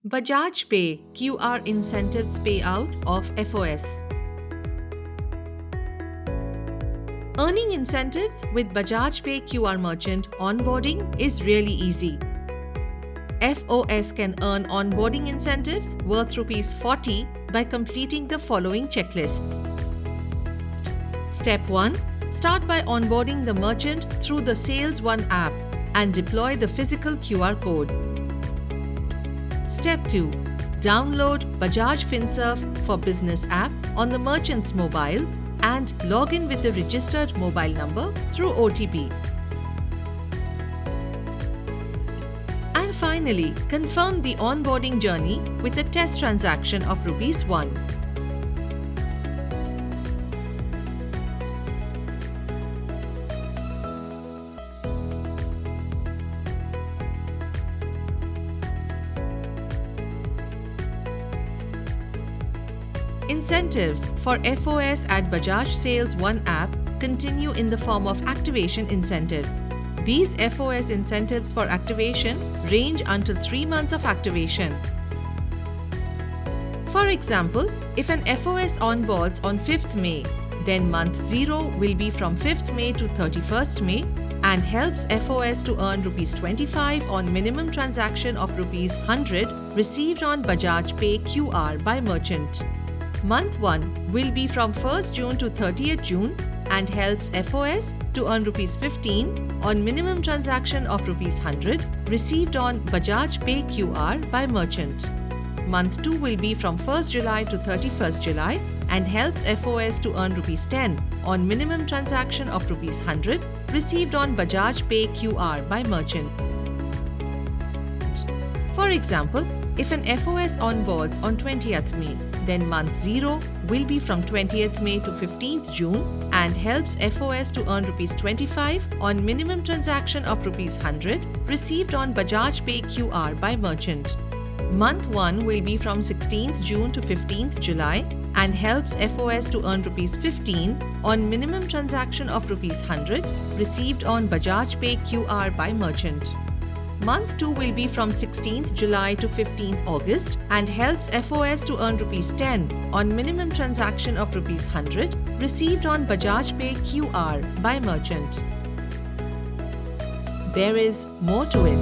Bajaj Pay QR Incentives Payout of FOS. Earning incentives with Bajaj Pay QR merchant onboarding is really easy. FOS can earn onboarding incentives worth ₹40 by completing the following checklist. Step 1. Start by onboarding the merchant through the Sales One app and deploy the physical QR code. Step 2. Download Bajaj FinServe for Business app on the merchant's mobile and log in with the registered mobile number through OTP. And finally, confirm the onboarding journey with a test transaction of ₹1. Incentives for FOS at Bajaj Sales One app continue in the form of activation incentives. These FOS incentives for activation range until 3 months of activation. For example, if an FOS onboards on 5th May, then month 0 will be from 5th May to 31st May and helps FOS to earn ₹25 on minimum transaction of ₹100 received on Bajaj Pay QR by merchant. Month 1 will be from 1st June to 30th June and helps FOS to earn ₹15 on minimum transaction of ₹100 received on Bajaj Pay QR by merchant. Month 2 will be from 1st July to 31st July and helps FOS to earn ₹10 on minimum transaction of ₹100 received on Bajaj Pay QR by merchant. For example, if an FOS onboards on 20th May, then month 0 will be from 20th May to 15th June and helps FOS to earn ₹25 on minimum transaction of ₹100 received on Bajaj Pay QR by merchant. Month 1 will be from 16th June to 15th July and helps FOS to earn ₹15 on minimum transaction of ₹100 received on Bajaj Pay QR by merchant. Month 2 will be from 16th July to 15th August and helps FOS to earn ₹10 on minimum transaction of ₹100 received on Bajaj Pay QR by merchant. There is more to it.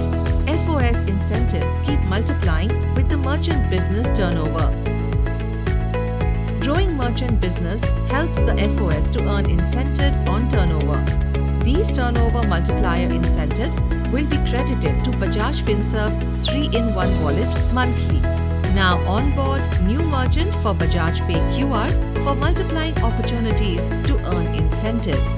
FOS incentives keep multiplying with the merchant business turnover. Growing merchant business helps the FOS to earn incentives on turnover. These turnover multiplier incentives will be credited to Bajaj FinServe 3-in-1 wallet monthly. Now onboard new merchant for Bajaj Pay QR for multiplying opportunities to earn incentives.